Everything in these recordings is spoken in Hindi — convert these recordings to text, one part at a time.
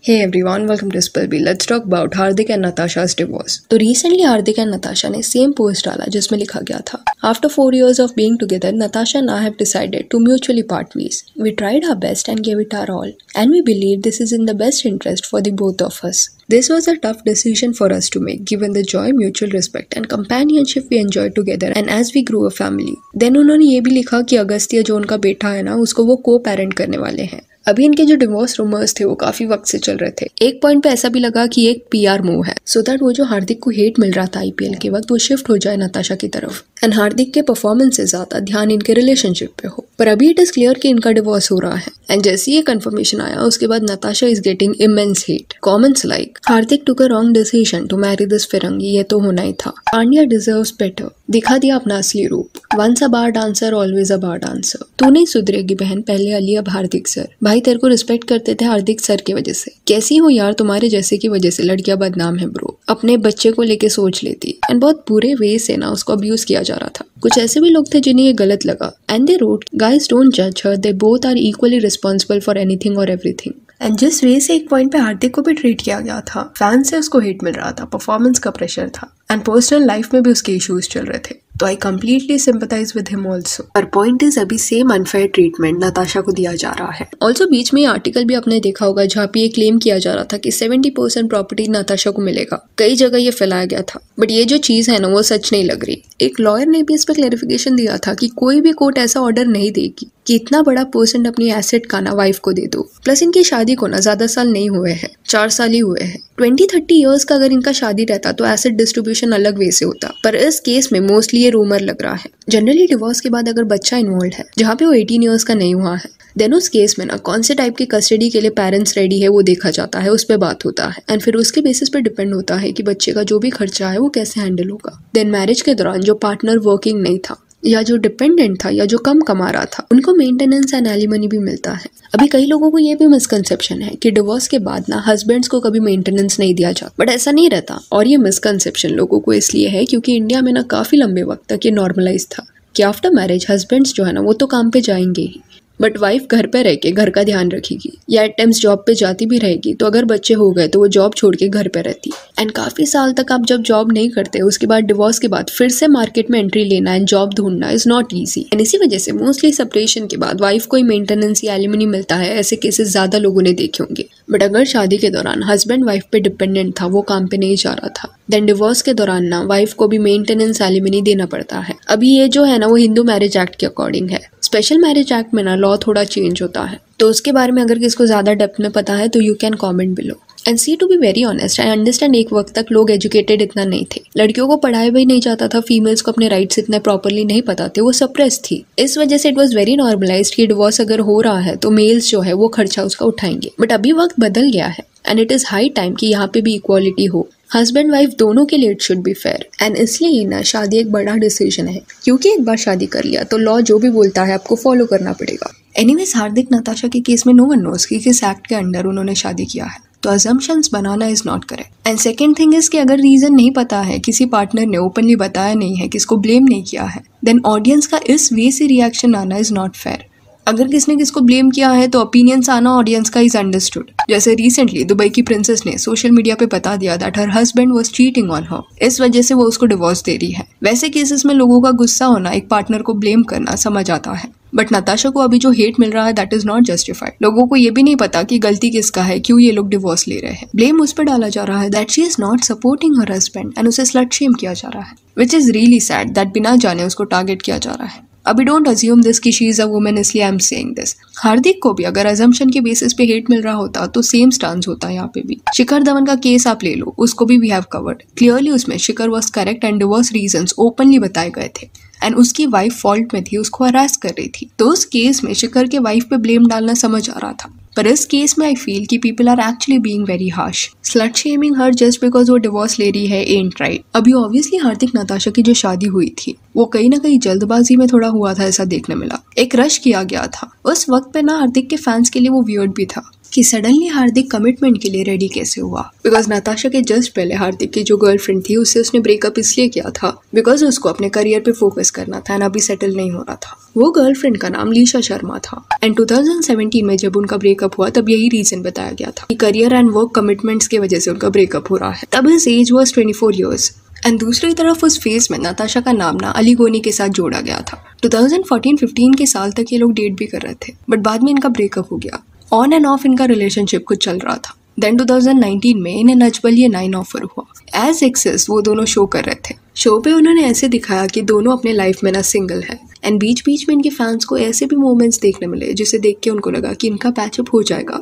Hey everyone, welcome to Spillbee. Let's talk about Hardik and Natasha's divorce. तो recently Hardik and Natasha ने same post डाला जिसमें लिखा गया था After 4 years of being together, Natasha and I have decided to mutually part ways. We tried our best and gave it our all, and we believe this is in the best interest for the both of us. This was a tough decision for us to make given the joy, mutual respect and companionship we enjoyed together and as we grew a family. Then उन्होंने ये भी लिखा कि अगस्त्य जो उनका बेटा है ना उसको वो co-parent करने वाले हैं। अभी इनके जो डिवोर्स रूमर्स थे वो काफी वक्त से चल रहे थे। एक पॉइंट पे ऐसा भी लगा कि एक पीआर मूव है सो दैट वो जो हार्दिक को हेट मिल रहा था आईपीएल के वक्त वो शिफ्ट हो जाए नताशा की तरफ एंड हार्दिक के परफॉर्मेंस से ज्यादा ध्यान इनके रिलेशनशिप पे हो। पर अभी इट इज क्लियर कि इनका डिवोर्स हो रहा है एंड जैसे ये कंफर्मेशन आया उसके बाद Natasha is getting immense hate. Comments like Hardik took a wrong decision to marry this फिरंगी, ये तो होना ही था। पांड्या डिजर्व्स बेटर, दिखा दिया अपना असली रूप। Once a bar dancer always a bar dancer. तू नहीं सुधरेगी बहन, पहले अली अब हार्दिक सर। भाई तेरे को रिस्पेक्ट करते थे हार्दिक सर की वजह से, कैसी हो यार तुम्हारे जैसे की वजह से लड़कियां बदनाम है ब्रो। अपने बच्चे को लेके सोच लेती एंड बहुत बुरे वे से ना उसको अब्यूज किया जा रहा था। कुछ ऐसे भी लोग थे जिन्हें ये गलत लगा and they wrote guys don't जज her, they both are equally responsible for anything और एवरीथिंग। एंड जिस वे से एक पॉइंट पे हार्दिक को भी ट्रीट किया गया था, फैन से उसको हेट मिल रहा था, परफॉर्मेंस का प्रेशर था एंड पर्सनल लाइफ में भी उसके इश्यूज चल रहे थे, तो I completely sympathise with him also. पर पॉइंट इज अभी सेम अनफेयर ट्रीटमेंट नताशा को दिया जा रहा है। ऑल्सो बीच में ये आर्टिकल भी आपने देखा होगा जहाँ पे ये क्लेम किया जा रहा था कि 70% प्रॉपर्टी नताशा को मिलेगा। कई जगह ये फैलाया गया था बट ये जो चीज है ना वो सच नहीं लग रही। एक लॉयर ने भी इस पर क्लैरिफिकेशन दिया था कि कोई भी कोर्ट ऐसा ऑर्डर नहीं देगी कि इतना बड़ा परसेंट अपनी एसेट का ना वाइफ को दे दो। प्लस इनकी शादी को ना ज्यादा साल नहीं हुए हैं, 4 साल ही हुए हैं। 20-30 इयर्स का अगर इनका शादी रहता तो एसेट डिस्ट्रीब्यूशन अलग वे से होता, पर इस केस में मोस्टली ये रूमर लग रहा है। जनरली डिवोर्स के बाद अगर बच्चा इन्वॉल्व है जहाँ पे वो 18 इयर्स का नहीं हुआ है देन उस केस में ना कौन से टाइप की कस्टडी के लिए पेरेंट्स रेडी है वो देखा जाता है, उस पर बात होता है एंड फिर उसके बेसिस पे डिपेंड होता है कि बच्चे का जो भी खर्चा है वो कैसे हैंडल होगा। देन मैरिज के दौरान जो पार्टनर वर्किंग नहीं था या जो डिपेंडेंट था या जो कम कमा रहा था उनको मेंटेनेंस एंड एलिमनी भी मिलता है। अभी कई लोगों को ये भी मिसकंसेप्शन है कि डिवोर्स के बाद ना हस्बैंड्स को कभी मेंटेनेंस नहीं दिया जाता, बट ऐसा नहीं रहता। और ये मिसकंसेप्शन लोगों को इसलिए है क्योंकि इंडिया में ना काफी लंबे वक्त तक ये नॉर्मलाइज था कि आफ्टर मैरिज हस्बैंड्स जो है ना वो तो काम पे जाएंगे ही बट वाइफ घर पे रह के घर का ध्यान रखेगी या एट टाइम्स जॉब पे जाती भी रहेगी, तो अगर बच्चे हो गए तो वो जॉब छोड़ के घर पे रहती एंड काफी साल तक आप जब जॉब नहीं करते उसके बाद डिवोर्स के बाद फिर से मार्केट में एंट्री लेना एंड जॉब ढूंढना इज नॉट ईजी एंड इसी वजह से मोस्टली सेपरेशन के बाद वाइफ को ही मेंटेनेंस या एलिमनी मिलता है। ऐसे केसेस ज्यादा लोगों ने देखे होंगे। बट अगर शादी के दौरान हस्बैंड वाइफ पे डिपेंडेंट था, वो काम पे नहीं जा रहा था, देन डिवोर्स के दौरान ना वाइफ को भी मेंटेनेंस एलिमनी देना पड़ता है। अभी ये जो है ना वो हिंदू मैरिज एक्ट के अकॉर्डिंग है। स्पेशल मैरिज एक्ट में ना लॉ थोड़ा चेंज होता है, तो उसके बारे में अगर किसको ज्यादा डेप्थ में पता है तो you can comment below. And see to be very honest I understand एक वक्त तक लोग एजुकेटेड इतना नहीं थे, लड़कियों को पढ़ाया भी नहीं जाता था, फीमेल्स को अपने राइट्स इतने प्रॉपरली नहीं पता थे, वो सप्रेस थी। इस वजह से इट वाज वेरी नॉर्मलाइज्ड कि डिवोर्स अगर हो रहा है तो मेल्स जो है वो खर्चा उसका उठाएंगे। बट अभी वक्त बदल गया है and it is high time कि यहाँ पे भी इक्वालिटी हो, हस्बैंड वाइफ दोनों के लिए it should be fair. And इसलिए ना शादी एक बड़ा डिसीजन है क्योंकि एक बार शादी कर लिया तो लॉ जो भी बोलता है आपको फॉलो करना पड़ेगा। एनीवेज हार्दिक नताशा के केस में नो वन नोस कि किस एक्ट के अंडर उन्होंने शादी किया है, तो assumptions banana is not correct. And second thing is कि अगर रीजन नहीं पता है, किसी पार्टनर ने ओपनली बताया नहीं है, किसको ब्लेम नहीं किया है, देन ऑडियंस का इस वे से रिएक्शन आना इज नॉट फेयर। अगर किसने किसको ब्लेम किया है तो ओपिनियंस आना ऑडियंस का इज अंडरस्टूड। जैसे रिसेंटली दुबई की प्रिंसेस ने सोशल मीडिया पे बता दिया that her husband was cheating on her, इस वजह से वो उसको डिवोर्स दे रही है। वैसे केसेस में लोगों का गुस्सा होना, एक पार्टनर को ब्लेम करना समझ आता है, बट नताशा को अभी जो हेट मिल रहा है दैट इज नॉट जस्टिफाइड। लोगों को ये भी नहीं पता कि गलती किसका है, क्यों ये लोग डिवोर्स ले रहे हैं। ब्लेम उस पर डाला जा रहा है that she is not supporting her husband and उसे स्लट शेम किया जा रहा है, which is really sad that बिना जाने उसको टारगेट किया जा रहा है। अभी डोंट अज्यूम दिस कि शी इज अ वुमन, इसलिए आई एम सेइंग दिस। हार्दिक को भी अगर अजम्पशन के बेसिस पे हेट मिल रहा होता तो सेम स्टांस होता यहाँ पे भी। शिखर धवन का केस आप ले लो, उसको भी वी हैव कवर्ड क्लियरली। उसमें Shikhar was correct and divorce reasons openly बताए गए थे एंड उसकी वाइफ फॉल्ट में थी, उसको हरास कर रही थी, तो उस केस में शिखर के वाइफ पे ब्लेम डालना समझ आ रहा था। पर इस केस में आई फील कि people are actually being very harsh, slut shaming her just because वो डिवोर्स ले रही है एंड राइट। अभी ऑब्वियसली हार्दिक नताशा की जो शादी हुई थी वो कहीं ना कहीं जल्दबाजी में थोड़ा हुआ था, ऐसा देखने मिला। एक रश किया गया था उस वक्त पे ना, हार्दिक के फैंस के लिए वो वियर्ड भी था कि सडनली हार्दिक कमिटमेंट के लिए रेडी कैसे हुआ। बिकॉज नताशा के जस्ट पहले हार्दिक की जो गर्लफ्रेंड थी उससे उसने ब्रेकअप इसलिए किया था बिकॉज उसको अपने करियर पे फोकस करना था एंड अभी सेटल नहीं हो रहा था। वो गर्लफ्रेंड का नाम लीशा शर्मा था एंड 2017 में जब उनका ब्रेकअप हुआ तब यही रीजन बताया गया था कि करियर एंड वर्क कमिटमेंट्स की वजह से उनका ब्रेकअप हो रहा है। तब his age was 24 years and दूसरी तरफ उस फेज में नताशा का नाम ना अली गोनी के साथ जोड़ा गया था। 2014-15 के साल तक ये लोग डेट भी कर रहे थे बट बाद में इनका ब्रेकअप हो गया। ऑन एंड ऑफ इनका रिलेशनशिप कुछ चल रहा था। देन 2019 में इन्हें नजबलिए 9 ऑफर हुआ। एज एक्सेस वो दोनों शो कर रहे थे। शो पे उन्होंने ऐसे दिखाया कि दोनों अपने लाइफ में ना सिंगल है एंड बीच बीच में इनके फैंस को ऐसे भी मोमेंट्स देखने मिले जिसे देख के उनको लगा कि इनका पैचअप हो जाएगा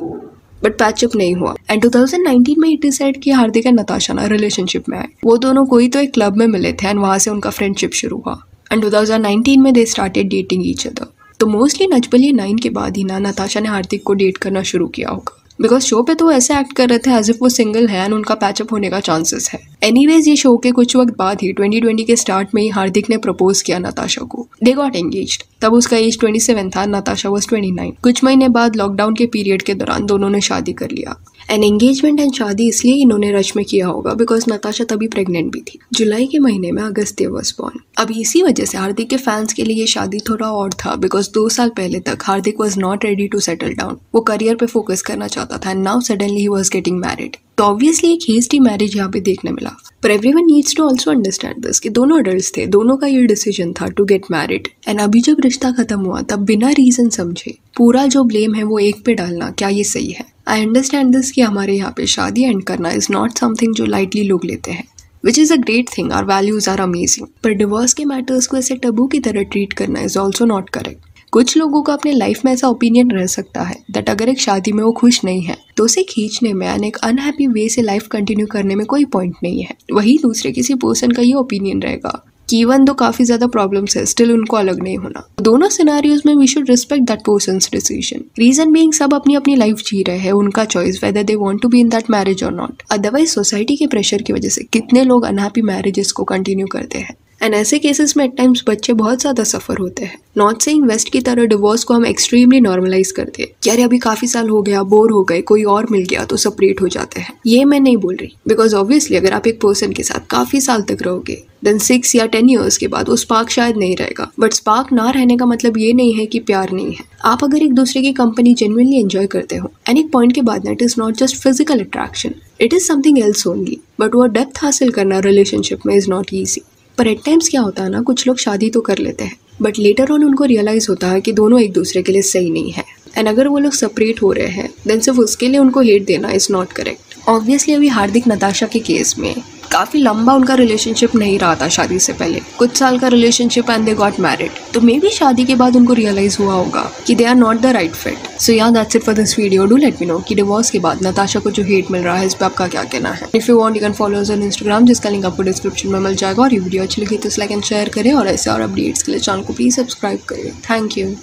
बट पैचअप नहीं हुआ। एंड 2019 में इट डिसाइड कि हार्दिक एंड नताशा ना रिलेशनशिप में आए। वो दोनों कोई तो एक क्लब में मिले थे एंड वहां से उनका फ्रेंडशिप शुरू हुआ एंड 2019 में they started dating each other. तो मोस्टली नजबलिए 9 के बाद ही ना नताशा ने हार्दिक को डेट करना शुरू किया होगा बिकॉज शो पे तो वो ऐसे एक्ट कर रहे थे एज इफ वो सिंगल है एंड उनका पैचअप होने का चांसेस है। एनीवेज ये शो के कुछ वक्त बाद ही 2020 के स्टार्ट में ही हार्दिक ने प्रपोज किया नताशा को। They got engaged. तब उसका एज 27 था, नताशा वाज 29। कुछ महीने बाद लॉकडाउन के पीरियड के दौरान दोनों ने शादी कर लिया। एंड एंगेजमेंट एंड शादी इसलिए इन्होंने रश में किया होगा बिकॉज नताशा तभी प्रेग्नेंट भी थी। जुलाई के महीने में अगस्त्य वाज बॉर्न। अब इसी वजह से हार्दिक के फैंस के लिए ये शादी थोड़ा ऑड था बिकॉज 2 साल पहले तक Hardik was not ready to settle down. वो करियर पे फोकस करना चाहता था and now suddenly he was getting married. तो ऑब्वियसली एक हेस्टी मैरिज यहाँ पे देखने मिला। पर everyone needs to also understand this कि दोनों अडल्ट्स थे, दोनों का ये डिसीजन था टू गेट मैरिड। एंड अभी जब रिश्ता खत्म हुआ तब बिना रीजन समझे पूरा जो ब्लेम है वो एक पे डालना, क्या ये सही है? आई अंडरस्टैंड दिस कि हमारे यहाँ पे शादी एंड करना इज नॉट समथिंग जो लाइटली लोग लेते हैं, which is a great thing. Our values are amazing. पर डिवोर्स के मैटर्स को ऐसे टबू की तरह ट्रीट करना इज ऑल्सो नॉट करेक्ट। कुछ लोगों का अपने लाइफ में ऐसा ओपिनियन रह सकता है दैट अगर एक शादी में वो खुश नहीं है तो उसे खींचने में एंड एक अनहैप्पी वे से लाइफ कंटिन्यू करने में कोई पॉइंट नहीं है। वही दूसरे किसी पर्सन का ये ओपिनियन रहेगा कि इवन दो काफी ज्यादा प्रॉब्लम्स है स्टिल उनको अलग नहीं होना। दोनों सिनेरियोज में we should respect that person's decision. Reason being सब अपनी अपनी लाइफ जी रहे हैं, उनका choice whether they want to be in that marriage और नॉट। अदरवाइज सोसाइटी के प्रेशर की वजह से कितने लोग अनहैप्पी मैरिजेस को कंटिन्यू करते हैं एंड ऐसे केसेस में एट टाइम्स बच्चे बहुत ज्यादा सफर होते हैं। नॉट सेइंग वेस्ट की तरह डिवोर्स को हम एक्सट्रीमली नॉर्मलाइज करते हैं कि अरे अभी काफी साल हो गया, बोर हो गए, कोई और मिल गया तो सेपरेट हो जाते हैं। ये मैं नहीं बोल रही बिकॉज ऑब्वियसली अगर आप एक पर्सन के साथ काफी साल तक रहोगे देन 6 या 10 ईयर्स के बाद वो स्पार्क शायद नहीं रहेगा। बट स्पार्क ना रहने का मतलब ये नहीं है कि प्यार नहीं है। आप अगर एक दूसरे की कंपनी जेन्युइनली एंजॉय करते हो एंड एक पॉइंट के बाद it is not just physical attraction, it is something else only. But वो डेप्थ हासिल करना रिलेशनशिप में इज नॉट ईजी। पर एट टाइम्स क्या होता है ना, कुछ लोग शादी तो कर लेते हैं बट लेटर ऑन उनको रियलाइज होता है कि दोनों एक दूसरे के लिए सही नहीं है एंड अगर वो लोग सेपरेट हो रहे हैं देन सिर्फ उसके लिए उनको हेट देना इज नॉट करेक्ट। ऑब्वियसली अभी हार्दिक नताशा के केस में काफी लंबा उनका रिलेशनशिप नहीं रहा था शादी से पहले, कुछ साल का relationship and they got married. तो मे बी शादी के बाद उनको रियलाइज हुआ होगा कि they are not the right fit. So yeah that's it for this video. Do let me know कि डिवोर्स के बाद नताशा को जो हेट मिल रहा है इस पे आपका क्या कहना है। If you want you can follow us on Instagram जिसका लिंक आपको डिस्क्रिप्शन में मिल जाएगा। और ये वीडियो अच्छी लगी तो लाइक एंड शेयर करें और ऐसे और अपडेट्स के लिए चैनल को प्लीज सब्सक्राइब करें। Thank you.